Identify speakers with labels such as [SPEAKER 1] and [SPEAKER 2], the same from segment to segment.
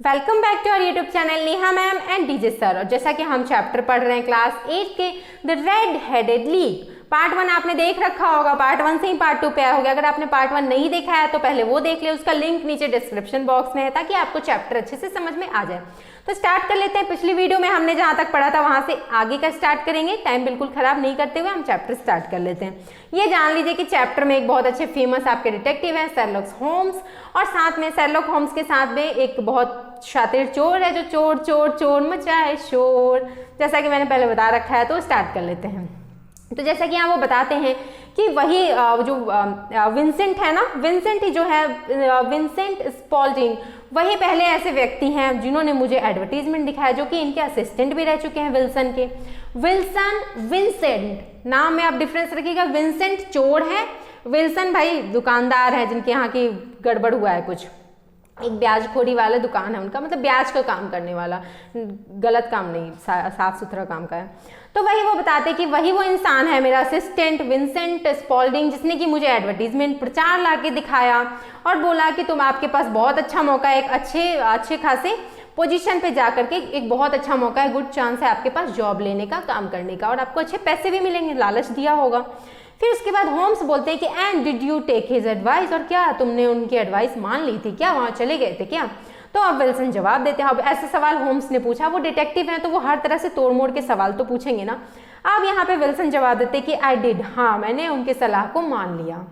[SPEAKER 1] Welcome back to our YouTube channel Neha ma'am and DJ sir. और जैसा कि हम चैप्टर पढ़ रहे हैं क्लास 8 के the red headed league. Part 1 आपने देख रखा होगा, पार्ट 1 से ही पार्ट 2 पे आया होगा। अगर आपने पार्ट 1 नहीं देखा है तो पहले वो देख ले, उसका लिंक नीचे डिस्क्रिप्शन बॉक्स में है ताकि आपको चैप्टर अच्छे से समझ में आ जाए। तो स्टार्ट कर लेते हैं। पिछली वीडियो में हमने जहां तक पढ़ा था वहां से आगे का स्टार्ट करेंगे। टाइम बिल्कुल खराब नहीं करते हुए हम चैप्टर स्टार्ट कर लेते हैं। ये जान लीजिए कि चैप्टर में एक बहुत अच्छे फेमस आपके डिटेक्टिव हैं शेरलॉक होम्स, और साथ में शेरलॉक होम्स के साथ में एक बहुत शातिर चोर है जो चोर चोर चोर मचाए शोर, जैसा कि मैंने पहले बता रखा है। तो स्टार्ट कर लेते हैं। तो जैसा कि यहाँ वो बताते हैं कि वही जो विंसेंट है ना, विंसेंट ही जो है विंसेंट स्पॉल्डिंग, वही पहले ऐसे व्यक्ति हैं जिन्होंने मुझे एडवर्टीजमेंट दिखाया, जो कि इनके असिस्टेंट भी रह चुके हैं विल्सन के। विल्सन विंसेंट नाम में आप डिफरेंस रखिएगा। विंसेंट चोर है, विल्सन भाई दुकानदार है जिनके यहाँ की गड़बड़ हुआ है कुछ, एक ब्याजखोरी वाला दुकान है उनका, मतलब ब्याज का काम करने वाला, गलत काम नहीं, साफ सुथरा काम का है। तो वही वो बताते कि वही वो इंसान है मेरा असिस्टेंट विंसेंट स्पॉल्डिंग, जिसने कि मुझे एडवर्टीजमेंट प्रचार लाके दिखाया और बोला कि तुम आपके पास बहुत अच्छा मौका है, एक अच्छे खासे पोजीशन पे जाकर के एक बहुत अच्छा मौका है, गुड चांस है आपके पास जॉब लेने का, काम करने का, और आपको अच्छे पैसे भी मिलेंगे, लालच दिया होगा। फिर उसके बाद होम्स बोलते हैं कि and did you take his advice, और क्या तुमने उनकी एडवाइस मान ली थी क्या, वहां चले गए थे क्या। तो अब विल्सन जवाब देते हैं। अब ऐसे सवाल होम्स ने पूछा, वो डिटेक्टिव हैं तो वो हर तरह से तोड़ मोड़ के सवाल तो पूछेंगे ना। अब यहाँ पे विल्सन जवाब देते हैं कि आई डिड, हाँ मैंने उनके सलाह को मान लिया।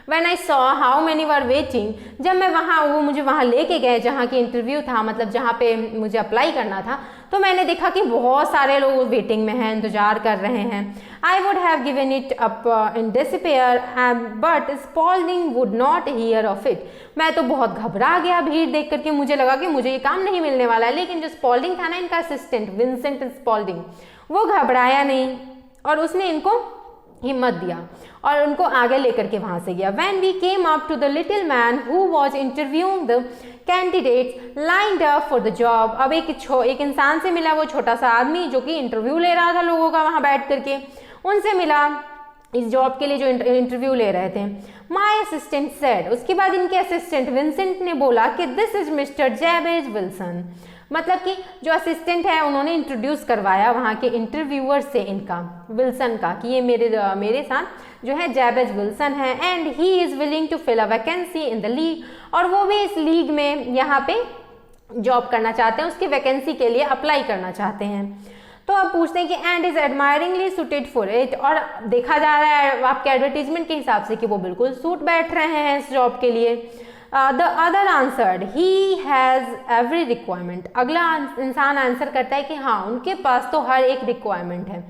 [SPEAKER 1] When I saw how many were waiting, जब मैं वो मुझे वहाँ लेके गए जहाँ की इंटरव्यू था, मतलब जहाँ पे मुझे अप्लाई करना था, तो मैंने देखा कि बहुत सारे लोग वेटिंग में हैं, इंतजार कर रहे हैं। I would have given it up in despair, but Spaulding would not hear of it. मैं तो बहुत घबरा गया भीड़ देख करके, मुझे लगा कि मुझे ये काम नहीं मिलने वाला है। लेकिन जो स्पॉल्डिंग था ना, इनका असिस्टेंट विंसेंट स्पॉल्डिंग, वो घबराया नहीं और उसने इनको हिम्मत दिया और उनको आगे लेकर के वहां से गया। When we came up to the little man who was interviewing the candidates lined up for the job, अब एक इंसान से मिला, वो छोटा सा आदमी जो कि इंटरव्यू ले रहा था लोगों का वहां बैठ करके, उनसे मिला इस जॉब के लिए जो इंटरव्यू ले रहे थे। My assistant said, उसके बाद इनके असिस्टेंट विंसेंट ने बोला कि दिस इज मिस्टर जैबेज विल्सन, मतलब कि जो असिस्टेंट है उन्होंने इंट्रोड्यूस करवाया वहाँ के इंटरव्यूअर से इनका विल्सन का, कि ये मेरे साथ जो है जैबेज विल्सन है, and he is willing to fill a vacancy in the league, और वो भी इस लीग में यहाँ पे जॉब करना चाहते हैं, उसकी वैकेंसी के लिए अप्लाई करना चाहते हैं। तो अब पूछते हैं कि and is admiringly suited for it, और देखा जा रहा है आपके एडवर्टीजमेंट के हिसाब से कि वो बिल्कुल सूट बैठ रहे हैं इस जॉब के लिए। The other answered he has every requirement, अगला इंसान आंसर करता है कि हाँ उनके पास तो हर एक रिक्वायरमेंट है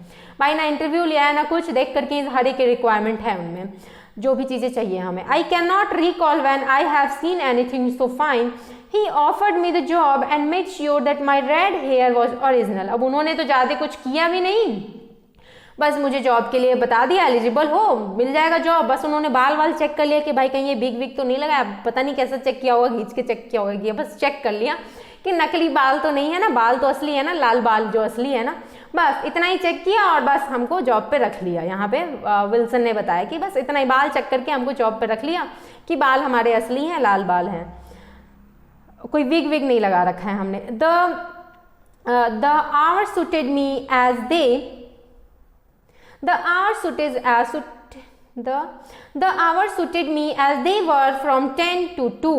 [SPEAKER 1] भाई, ना इंटरव्यू लिया है ना कुछ, देख करके हर एक रिक्वायरमेंट है उनमें, जो भी चीज़ें चाहिए हमें। I can not recall when I have seen anything so fine, he offered me the job and made sure that my red hair was original. अब उन्होंने तो ज़्यादा कुछ किया भी नहीं, बस मुझे जॉब के लिए बता दिया एलिजिबल हो, मिल जाएगा जॉब। बस उन्होंने बाल वाल चेक कर लिया कि भाई कहीं ये बिग विग तो नहीं लगा, पता नहीं कैसा चेक किया होगा, खींच के चेक किया होगा, कि बस चेक कर लिया कि नकली बाल तो नहीं है ना, बाल तो असली है ना, लाल बाल जो असली है ना, बस इतना ही चेक किया और बस हमको जॉब पे रख लिया। यहाँ पे विल्सन ने बताया कि बस इतना ही बाल चेक करके हमको जॉब पे रख लिया कि बाल हमारे असली हैं, लाल बाल हैं, कोई विग विग नहीं लगा रखा है हमने। The hour suited me as they, the hour suited me as they were from 10 to 2.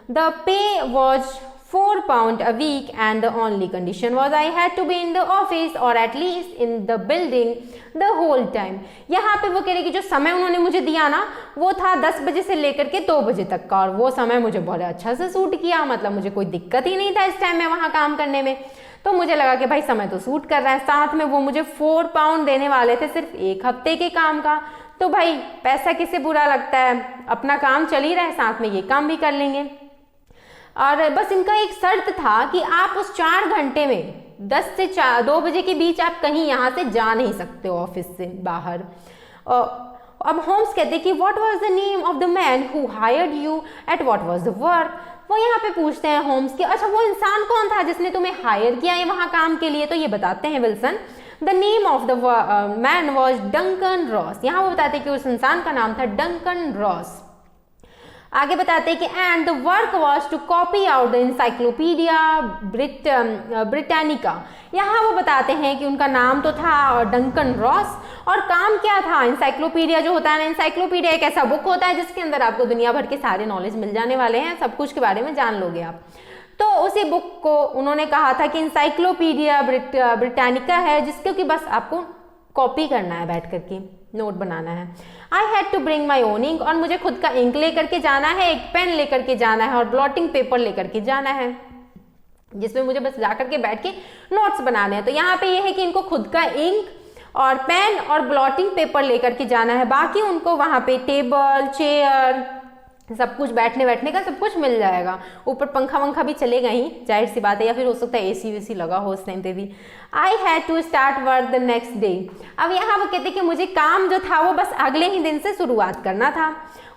[SPEAKER 1] The pay was £4 a week and the only condition was I had to be in the office or at least in the building the whole time. यहाँ पे वो कह रहे कि जो समय उन्होंने मुझे दिया ना वो था 10 बजे से लेकर के 2 बजे तक का, और वो समय मुझे बहुत अच्छा से सूट किया, मतलब मुझे कोई दिक्कत ही नहीं था इस टाइम में वहाँ काम करने में। तो मुझे लगा कि भाई समय तो सूट कर रहा है, साथ में वो मुझे £4 देने वाले थे सिर्फ 1 हफ्ते के काम का। तो भाई पैसा किसे बुरा लगता है, अपना काम चल ही रहा है, साथ में ये काम भी कर लेंगे। और बस इनका एक शर्त था कि आप उस 4 घंटे में 10 से 2 बजे के बीच आप कहीं यहाँ से जा नहीं सकते हो ऑफिस से बाहर। अब होम्स कहते कि what was the name of the man who hired you at what was the work, वो यहाँ पे पूछते हैं होम्स कि अच्छा वो इंसान कौन था जिसने तुम्हें हायर किया है वहाँ काम के लिए। तो ये बताते हैं Wilson, the name of the man was Duncan Ross, यहाँ वो बताते हैं कि उस इंसान का नाम था डंकन रॉस। आगे बताते हैं कि and the work was to copy out the encyclopaedia Britannica. यहाँ वो बताते हैं कि उनका नाम तो था डंकन रॉस और काम क्या था, इंसाइक्लोपीडिया जो होता है ना, इंसाइक्लोपीडिया एक ऐसा बुक होता है जिसके अंदर आपको दुनिया भर के सारे नॉलेज मिल जाने वाले हैं, सब कुछ के बारे में जान लोगे आप। तो उसी बुक को उन्होंने कहा था कि इंसाइक्लोपीडिया ब्रिटानिका है, जिसको कि बस आपको कॉपी करना है, बैठ करके नोट बनाना है। I had to bring my own ink, और मुझे खुद का इंक लेकर के जाना है, एक पेन लेकर के जाना है और ब्लॉटिंग पेपर लेकर के जाना है, जिसमें मुझे बस जाकर के बैठ के नोट्स बनाने हैं। तो यहाँ पे ये है कि इनको खुद का इंक और पेन और ब्लॉटिंग पेपर लेकर के जाना है, बाकी उनको वहाँ पे टेबल चेयर सब कुछ बैठने का सब कुछ मिल जाएगा। ऊपर पंखा वंखा भी चलेगा ही, जाहिर सी बात है, या फिर हो सकता है एसी वेसी लगा हो उस टाइम पे भी। I had to start work the next day. अब यहाँ वो कहते कि मुझे काम जो था वो बस अगले ही दिन से शुरुआत करना था।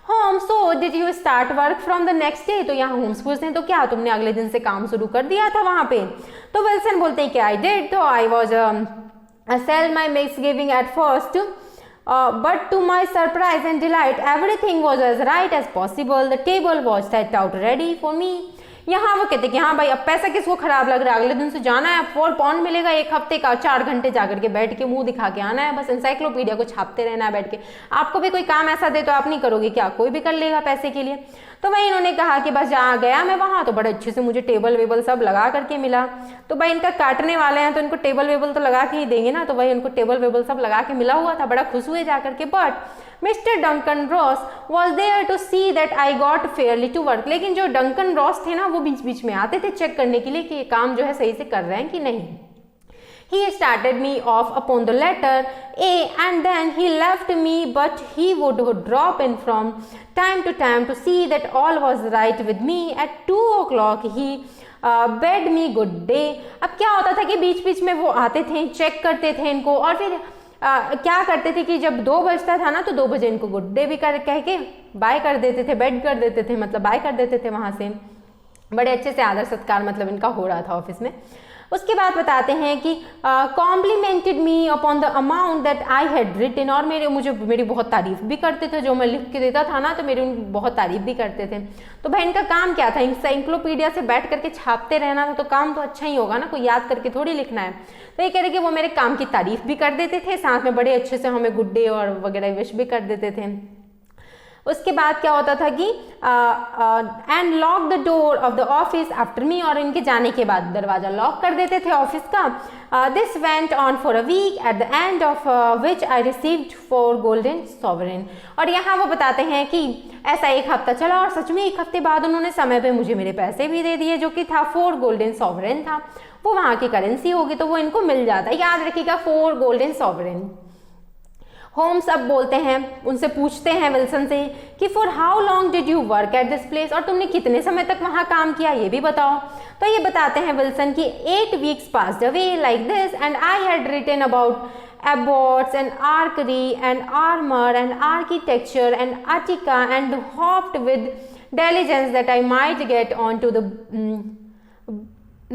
[SPEAKER 1] Home so did you start work from the next day. तो यहाँ होम्स पूछते हैं तो क्या तुमने अगले दिन से काम शुरू कर दिया था वहाँ पे। तो विल्सन बोलते हैं कि आई डिड, तो I was sell my mix giving at first but to my surprise and delight everything was as right as possible. The table was set out ready for me. यहाँ वो कहते कि हाँ भाई अब पैसा किसको खराब लग रहा है, अगले दिन से जाना है, 4 पाउंड मिलेगा 1 हफ्ते का, 4 घंटे जाकर के बैठ के मुंह दिखा के आना है, बस इंसाइक्लोपीडिया को छापते रहना है बैठ के। आपको भी कोई काम ऐसा दे तो आप नहीं करोगे क्या, कोई भी कर लेगा पैसे के लिए। तो भाई इन्होंने कहा कि बस जहाँ गया मैं वहाँ तो बड़े अच्छे से मुझे टेबल वेबल सब लगा करके मिला। तो भाई इनका काटने वाले हैं तो इनको टेबल वेबल तो लगा के ही देंगे ना, तो भाई उनको टेबल वेबल सब लगा के मिला हुआ था, बड़ा खुश हुए जा करके। But mister Duncan Ross was there to see that I got fairly to work. लेकिन जो डंकन रॉस थे ना वो बीच बीच में आते थे चेक करने के लिए कि ये काम जो है सही से कर रहे हैं कि नहीं। He started me off upon the letter A and then he left me, but he would drop in from time to time to see that all was right with me. At 2 o'clock he bade me good day. अब क्या होता था कि बीच बीच में वो आते थे, check करते थे इनको, और फिर क्या करते थे कि जब 2 बजता था ना तो 2 बजे इनको गुड डे भी कह के बाय कर देते थे, बेड कर देते थे, मतलब बाय कर देते थे वहाँ से। बड़े अच्छे से आदर सत्कार मतलब इनका हो रहा था ऑफिस में। उसके बाद बताते हैं कि complimented me upon the amount that I had written, और मेरी बहुत तारीफ भी करते थे, जो मैं लिख के देता था ना तो मेरी उनकी बहुत तारीफ भी करते थे। तो भाई इनका काम क्या था, इंसाइक्लोपीडिया से बैठ करके छापते रहना था, तो काम तो अच्छा ही होगा ना, कोई याद करके थोड़ी लिखना है। तो ये कह रहे कि वो मेरे काम की तारीफ भी कर देते थे, साथ में बड़े अच्छे से हमें गुड डे और वगैरह विश भी कर देते थे। उसके बाद क्या होता था कि and lock the door of the office after me, और इनके जाने के बाद दरवाजा लॉक कर देते थे ऑफिस का। This went on for a week at the end of which I received 4 golden sovereign. और यहाँ वो बताते हैं कि ऐसा 1 हफ्ता चला और सच में 1 हफ्ते बाद उन्होंने समय पे मुझे मेरे पैसे भी दे दिए, जो कि था 4 गोल्डन सॉवरेन था, वो वहाँ की करेंसी होगी तो वो इनको मिल जाता है, याद रखिएगा 4 गोल्डन सॉवरेन। होम्स अब बोलते हैं, उनसे पूछते हैं विल्सन से कि for how long did you work at this place, और तुमने कितने समय तक वहाँ काम किया ये भी बताओ। तो ये बताते हैं विल्सन कि 8 weeks passed away like this and I had written about aborts and archery and armor and architecture and Attica and hoped with diligence that I might get on to the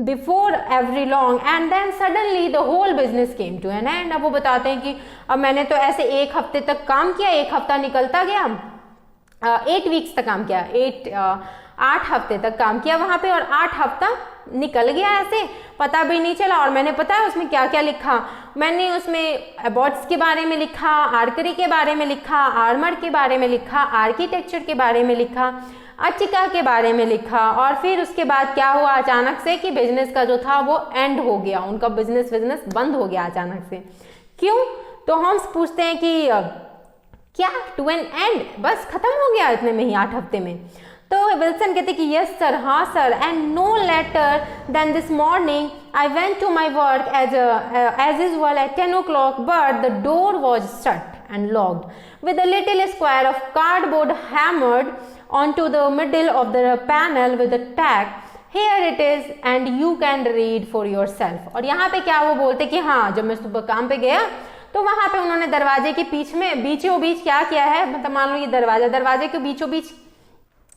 [SPEAKER 1] before every long and then suddenly the whole business came to an end। अब वो बताते हैं कि अब मैंने तो ऐसे 1 हफ्ते तक काम किया, 1 हफ्ता निकलता गया, 8 वीक्स तक काम किया, 8 हफ्ते तक काम किया वहाँ पे, और 8 हफ्ता निकल गया ऐसे पता भी नहीं चला। और मैंने पता है उसमें क्या क्या लिखा, मैंने उसमें एबॉट्स के बारे में लिखा, आर्करी के बारे में लिखा, आर्मर के बारे में लिखा, आर्किटेक्चर के बारे में लिखा, अटिका के बारे में लिखा, और फिर उसके बाद क्या हुआ अचानक से कि बिजनेस का जो था वो एंड हो गया, उनका बिजनेस बंद हो गया अचानक से। क्यों? तो हम पूछते हैं कि क्या टू एन एंड, बस खत्म हो गया इतने में ही 8 हफ्ते में। तो विल्सन कहते कि यस सर, हाँ sir, and no later than this morning I went to my work as usual at 10 o'clock, but the door was shut and locked with a little square of cardboard hammered onto the middle of the panel with a tag, here it is and you can read for yourself। और यहाँ पे क्या वो बोलते कि हाँ जब मैं सुबह काम पे गया तो वहाँ पे उन्होंने दरवाजे के बीचों बीच क्या किया है, मतलब मान लो ये दरवाजे के बीचों बीच,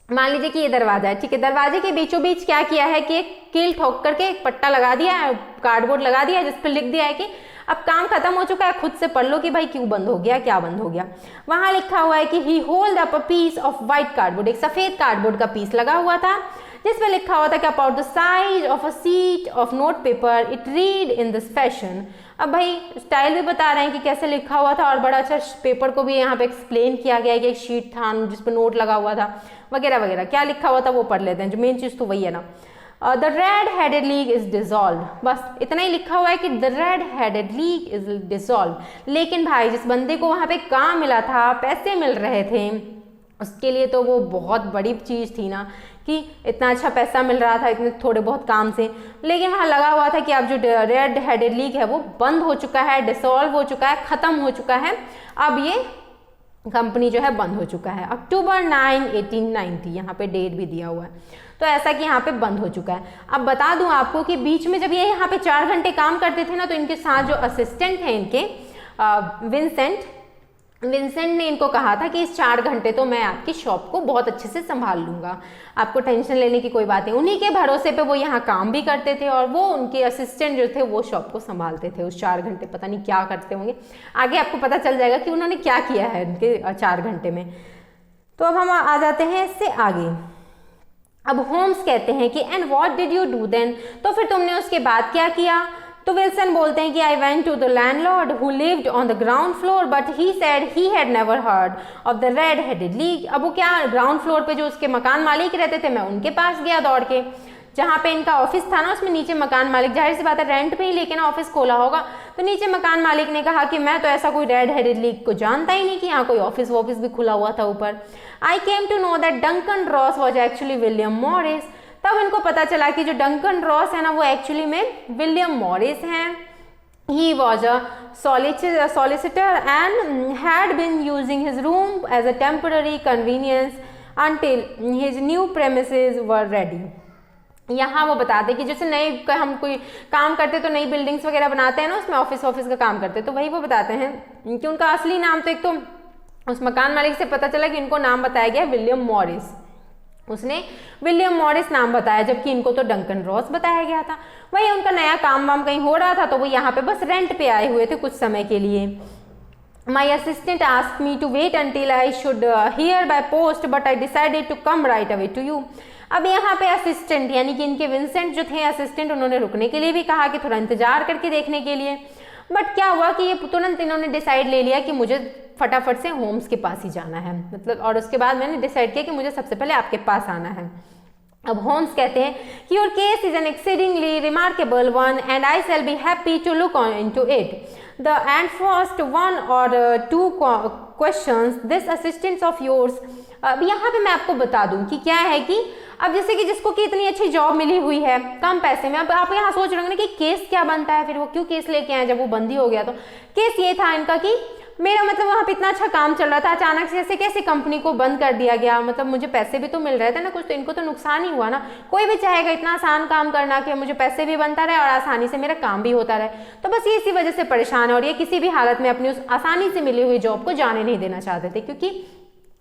[SPEAKER 1] मान लीजिए कि ये दरवाजा है, ठीक है, दरवाजे के बीचों बीच क्या किया है कि एक कील ठोक करके एक पट्टा लगा दिया है, कार्डबोर्ड लगा दिया है, जिस पर लिख दिया है कि अब काम खत्म हो चुका है, खुद से पढ़ लो कि भाई क्यों बंद हो गया, क्या बंद हो गया। वहां लिखा हुआ है कि he hold up a piece of white cardboard, एक सफेद कार्डबोर्ड का पीस लगा हुआ था जिसमें लिखा हुआ था कि about the size of a seat of note paper it read in this fashion. अब भाई स्टाइल भी बता रहे हैं कि कैसे लिखा हुआ था और बड़ा अच्छा पेपर को भी यहाँ पे एक्सप्लेन किया गया है कि एक शीट था जिस पर नोट लगा हुआ था वगैरह वगैरह। क्या लिखा हुआ था वो पढ़ लेते हैं, जो मेन चीज़ तो वही है ना। The red headed league is dissolve, बस इतना ही लिखा हुआ है कि the red headed league is dissolve. लेकिन भाई जिस बंदे को वहाँ पे काम मिला था, पैसे मिल रहे थे, उसके लिए तो वो बहुत बड़ी चीज़ थी ना कि इतना अच्छा पैसा मिल रहा था इतने थोड़े बहुत काम से। लेकिन वहाँ लगा हुआ था कि अब जो रेड हेडेड लीग है वो बंद हो चुका है, डिसॉल्व हो चुका है, ख़त्म हो चुका है, अब ये कंपनी जो है बंद हो चुका है। अक्टूबर 9, 1890 यहाँ पे डेट भी दिया हुआ है, तो ऐसा कि यहाँ पे बंद हो चुका है। अब बता दूँ आपको कि बीच में जब ये यहाँ पे 4 घंटे काम करते थे ना, तो इनके साथ जो असिस्टेंट हैं इनके विंसेंट ने इनको कहा था कि इस 4 घंटे तो मैं आपकी शॉप को बहुत अच्छे से संभाल लूँगा, आपको टेंशन लेने की कोई बात नहीं। उन्हीं के भरोसे पे वो यहाँ काम भी करते थे और वो उनके असिस्टेंट जो थे वो शॉप को संभालते थे उस 4 घंटे। पता नहीं क्या करते होंगे, आगे आपको पता चल जाएगा कि उन्होंने क्या किया है उनके 4 घंटे में। तो अब हम आ जाते हैं इससे आगे। अब होम्स कहते हैं कि and what did you do then, तो फिर तुमने उसके बाद क्या किया। तो विल्सन बोलते हैं कि I went to the landlord who lived on the ground floor but he said he had never heard of the red headed league. अब वो क्या, ग्राउंड फ्लोर पे जो उसके मकान मालिक रहते थे, मैं उनके पास गया दौड़ के, जहाँ पे इनका ऑफिस था ना उसमें नीचे मकान मालिक, जाहिर सी बात है रेंट पे ही लेकिन ऑफिस खोला होगा, तो नीचे मकान मालिक ने कहा कि मैं तो ऐसा कोई रेड हेडेड लीग को जानता ही नहीं कि यहाँ कोई ऑफिस वॉफिस भी खुला हुआ था ऊपर। I came to know that Duncan Ross was actually William Morris. तब इनको पता चला कि जो डंकन रॉस है ना वो एक्चुअली में विलियम मॉरिस हैं। He was a solicitor and had been using his room as a temporary convenience until his new premises were ready. यहाँ वो बताते कि जैसे नए हम कोई काम करते तो नई बिल्डिंग्स वगैरह बनाते हैं ना, उसमें ऑफिस का काम करते, तो वही वो बताते हैं कि उनका असली नाम तो एक तो उस मकान मालिक से पता चला कि इनको नाम बताया गया विलियम मॉरिस, उसने विलियम मॉरिस नाम बताया, जबकि इनको तो डंकन रॉस बताया गया था। वही उनका नया काम वाम कहीं हो रहा था तो वो यहाँ पे बस रेंट पे आए हुए थे कुछ समय के लिए। My assistant asked me to wait until I should hear by post but I decided to come right away to you. अब यहाँ पे असिस्टेंट यानी कि इनके विंसेंट जो थे असिस्टेंट, उन्होंने रुकने के लिए भी कहा कि थोड़ा इंतजार करके देखने के लिए, बट क्या हुआ कि ये तुरंत इन्होंने डिसाइड ले लिया कि मुझे फटाफट से होम्स के पास ही जाना है, मतलब, और उसके बाद मैंने डिसाइड किया कि मुझे सबसे पहले आपके पास आना है। अब होम्स कहते हैं कि your case is an exceedingly remarkable one and I shall be happy to look on into it the and first 1 or 2 questions this assistant of yours. अब यहाँ पे मैं आपको बता दूं कि क्या है कि अब जैसे कि जिसको कि इतनी अच्छी जॉब मिली हुई है कम पैसे में, अब आप यहाँ सोच रहे होंगे कि केस क्या बनता है, फिर वो क्यों केस लेके आए जब वो बंदी हो गया। तो केस ये था इनका कि मेरा मतलब वहाँ पे इतना अच्छा काम चल रहा था, अचानक से ऐसे कैसे कंपनी को बंद कर दिया गया, मतलब मुझे पैसे भी तो मिल रहे थे ना कुछ, तो इनको तो नुकसान ही हुआ ना। कोई भी चाहेगा इतना आसान काम करना कि मुझे पैसे भी बनता रहे और आसानी से मेरा काम भी होता रहे, तो बस ये इसी वजह से परेशान है और ये किसी भी हालत में अपनी उस आसानी से मिली हुई जॉब को जाने नहीं देना चाहते थे, क्योंकि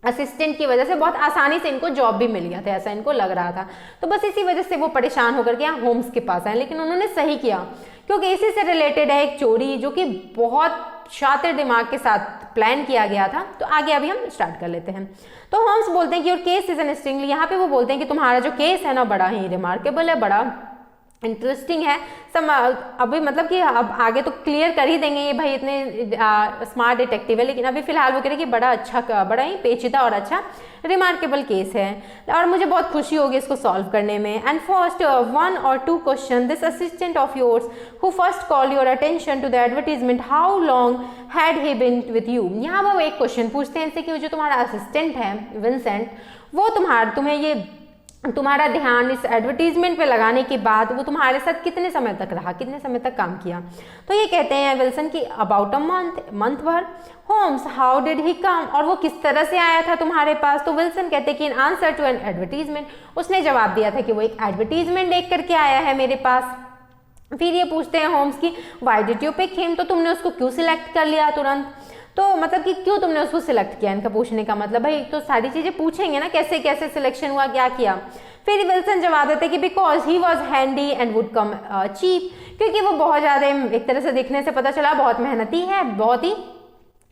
[SPEAKER 1] असिस्टेंट की वजह से बहुत आसानी से इनको जॉब भी मिल गया था, ऐसा इनको लग रहा था। तो बस इसी वजह से वो परेशान होकर के यहाँ होम्स के पास आए, लेकिन उन्होंने सही किया क्योंकि इसी से रिलेटेड है एक चोरी जो कि बहुत शातिर दिमाग के साथ प्लान किया गया था। तो आगे अभी हम स्टार्ट कर लेते हैं। तो होम्स बोलते हैं कि योर केस इज एन स्ट्रिंगली, यहाँ पे वो बोलते हैं कि तुम्हारा जो केस है ना बड़ा ही रिमार्केबल है, बड़ा इंटरेस्टिंग है सब। अभी मतलब कि अब आगे तो क्लियर कर ही देंगे ये भाई इतने स्मार्ट डिटेक्टिव है, लेकिन अभी फिलहाल वो कह रहे कि बड़ा अच्छा, बड़ा ही पेचीदा और अच्छा रिमार्केबल केस है और मुझे बहुत खुशी होगी इसको सॉल्व करने में। And first 1 or 2 question this assistant of yours who first call your attention to the advertisement how long had he been with you. यहाँ वो एक क्वेश्चन पूछते हैं इनसे कि जो तुम्हारा असिस्टेंट है विंसेंट, वो तुम्हें ये तुम्हारा ध्यान इस एडवर्टीजमेंट पे लगाने के बाद वो तुम्हारे साथ कितने समय तक रहा, कितने समय तक काम किया। तो ये कहते हैं विल्सन की अबाउट अ मंथ भर। होम्स हाउ डिड ही कम, और वो किस तरह से आया था तुम्हारे पास। तो विल्सन कहते हैं कि in answer to an advertisement, उसने जवाब दिया था कि वो एक एडवर्टीजमेंट देख करके आया है मेरे पास। फिर ये पूछते हैं होम्स की why did you pick him, तो तुमने उसको क्यों सिलेक्ट कर लिया तुरंत, तो मतलब कि क्यों तुमने उसको सिलेक्ट किया। इनका पूछने का मतलब भाई तो सारी चीजें पूछेंगे ना, कैसे कैसे सिलेक्शन हुआ, क्या किया। फिर विल्सन जवाब देते कि because he was handy and would come cheap, क्योंकि वो बहुत ज़्यादा, एक तरह से देखने से पता चला, बहुत मेहनती है, बहुत ही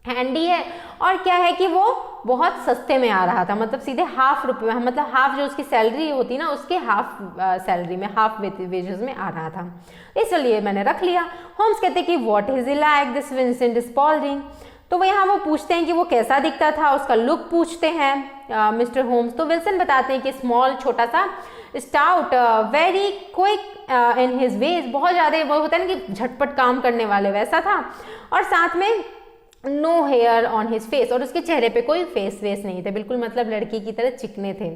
[SPEAKER 1] हैंडी है, और क्या है कि वो बहुत सस्ते में आ रहा था, मतलब सीधे हाफ रुपये, मतलब हाफ जो उसकी सैलरी होती ना उसके हाफ सैलरी में, हाफ वेजेस में आ रहा था, इसलिए मैंने रख लिया। होम्स कहते हैं कि what is he like this Vincent Spaulding, तो वो पूछते हैं कि वो कैसा दिखता था, उसका लुक पूछते हैं मिस्टर होम्स। तो विल्सन बताते हैं कि स्मॉल, छोटा सा, stout, very quick in his veg, बहुत ज़्यादा वो होता है ना कि झटपट काम करने वाले, वैसा था, और साथ में no hair on his face, और उसके चेहरे पे कोई फेस वेस नहीं थे, बिल्कुल मतलब लड़की की तरह चिकने थे।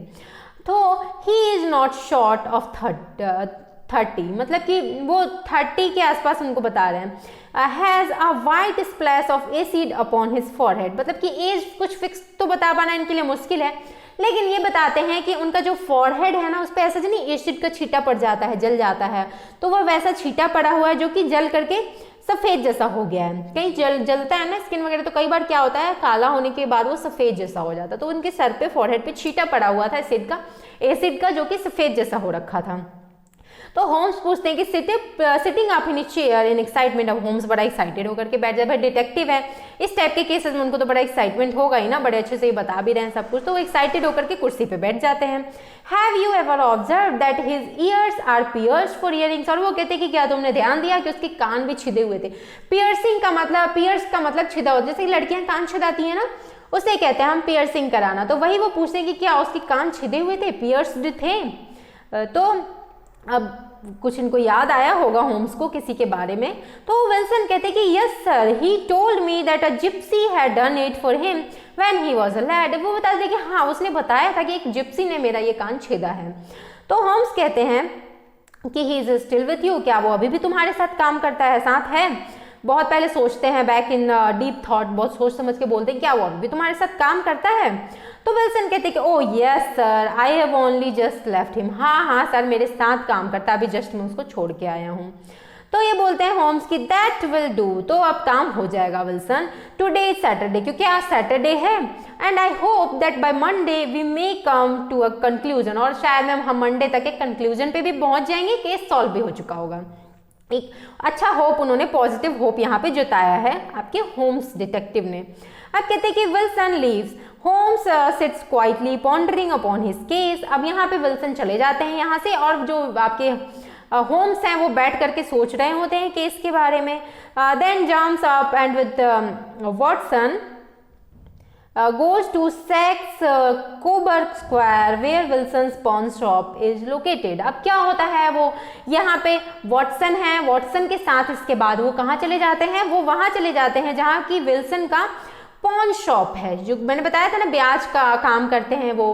[SPEAKER 1] तो he is not short of 30, मतलब कि वो 30 के आसपास उनको बता रहे हैं। Has a white splash of acid upon his forehead, मतलब कि एज कुछ फिक्स तो बता पाना इनके लिए मुश्किल है, लेकिन ये बताते हैं कि उनका जो फॉरहेड है ना उस पर ऐसा नहीं एसिड का छींटा पड़ जाता है, जल जाता है, तो वह वैसा छींटा पड़ा हुआ है जो कि जल करके सफ़ेद जैसा हो गया है। कहीं जलता है ना स्किन वगैरह, तो कई बार क्या होता है काला होने के बाद वो सफ़ेद जैसा हो जाता है, तो उनके सर पे, फॉरहेड पे छींटा पड़ा हुआ था एसिड का जो कि सफ़ेद जैसा हो रखा था। तो होम्स पूछते हैं कि sitting up in chair in excitement, अब होम्स बड़ा एक्साइटेड होकर के बैठ जाए, भाई डिटेक्टिव है, इस टाइप के केसेस में उनको तो बड़ा एक्साइटमेंट होगा ही ना, बड़े अच्छे से ही बता भी रहे हैं सब कुछ, तो वो एक्साइटेड होकर के कुर्सी पे बैठ जाते हैं। Have you ever observe that his ears are pierced for earrings, और वो कहते हैं कि क्या तुमने ध्यान दिया कि उसके कान भी छिदे हुए थे। पियर्सिंग का मतलब, पियर्स का मतलब छिदा होता है, जैसे लड़कियां कान छिदाती हैं ना, उसे कहते हैं हम पियर्सिंग कराना। तो वही वो पूछते हैं कि क्या उसके कान छिदे हुए थे, पियर्स्ड थे। तो अब कुछ इनको याद आया होगा होम्स को किसी के बारे में, तो विल्सन कहते हैं कि yes sir, he told me that a gypsy had done it for him when he was a lad, वो बताते हैं कि हाँ उसने बताया था कि एक जिप्सी ने मेरा ये कान छेदा है। तो होम्स कहते हैं कि he is still with you, क्या वो अभी भी तुम्हारे साथ काम करता है, साथ है। बहुत पहले सोचते हैं, बैक इन डीप थॉट, बहुत सोच समझ के बोलते हैं क्या वो अभी भी तुम्हारे साथ काम करता है। तो विल्सन कहते हैं कि ओ yes sir, I have only just left him, हाँ सर मेरे साथ काम करता है, अभी जस्ट मैं उसको छोड़ के आया हूँ। तो ये बोलते हैं होम्स की दैट विल डू, तो अब काम हो जाएगा विल्सन, टुडे इज सैटरडे, क्योंकि आज सैटरडे है, and I hope that by Monday we may come to a conclusion, और शायद हम मंडे तक एक कंक्लूजन पे भी पहुंच जाएंगे, केस सॉल्व भी हो चुका होगा। एक अच्छा होप, उन्होंने पॉजिटिव होप यहाँ पे जताया है आपके होम्स डिटेक्टिव ने। अब कहते हैं कि Wilson leaves, Holmes sits quietly pondering upon his case, अब यहाँ पे विल्सन चले जाते हैं यहाँ से, और जो आपके होम्स हैं वो बैठ करके सोच रहे होते हैं केस के बारे में। Then jumps up and with Watson goes to Saks Coburg Square where Wilson's pawn shop is located। अब क्या होता है, वो यहाँ पे वॉटसन है, वॉटसन के साथ इसके बाद वो कहाँ चले जाते हैं, वो वहाँ चले जाते हैं जहाँ की विल्सन का पॉन शॉप है, जो मैंने बताया था ना ब्याज का काम करते हैं वो,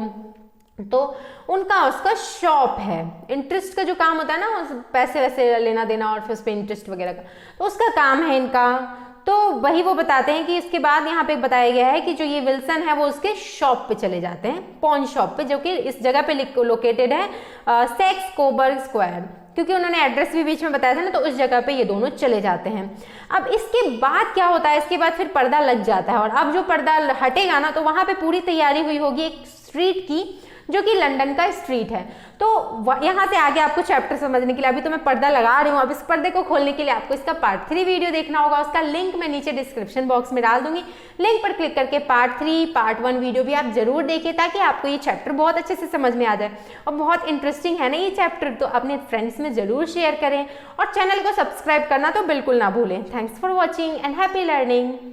[SPEAKER 1] तो उनका उसका शॉप है, इंटरेस्ट का जो काम होता है ना, पैसे वैसे लेना देना और फिर उस पर इंटरेस्ट वगैरह का, तो उसका काम है इनका। तो वही वो बताते हैं कि इसके बाद यहाँ पे बताया गया है कि जो ये विल्सन है वो उसके शॉप पे चले जाते हैं, पॉन शॉप पे, जो कि इस जगह पे लोकेटेड है सेक्स कोबर्ग स्क्वायर, क्योंकि उन्होंने एड्रेस भी बीच में बताया था ना, तो उस जगह पे ये दोनों चले जाते हैं। अब इसके बाद क्या होता है, इसके बाद फिर पर्दा लग जाता है, और अब जो पर्दा हटेगा ना तो वहाँ पे पूरी तैयारी हुई होगी एक स्ट्रीट की, जो कि लंदन का स्ट्रीट है। तो यहाँ से आगे आपको चैप्टर समझने के लिए अभी तो मैं पर्दा लगा रही हूँ, अब इस पर्दे को खोलने के लिए आपको इसका पार्ट 3 वीडियो देखना होगा, उसका लिंक मैं नीचे डिस्क्रिप्शन बॉक्स में डाल दूंगी, लिंक पर क्लिक करके पार्ट 3 पार्ट 1 वीडियो भी आप जरूर देखिए, ताकि आपको ये चैप्टर बहुत अच्छे से समझ में आ जाए, और बहुत इंटरेस्टिंग है ना ये चैप्टर, तो अपने फ्रेंड्स में जरूर शेयर करें, और चैनल को सब्सक्राइब करना तो बिल्कुल ना भूलें। Thanks for watching and happy learning.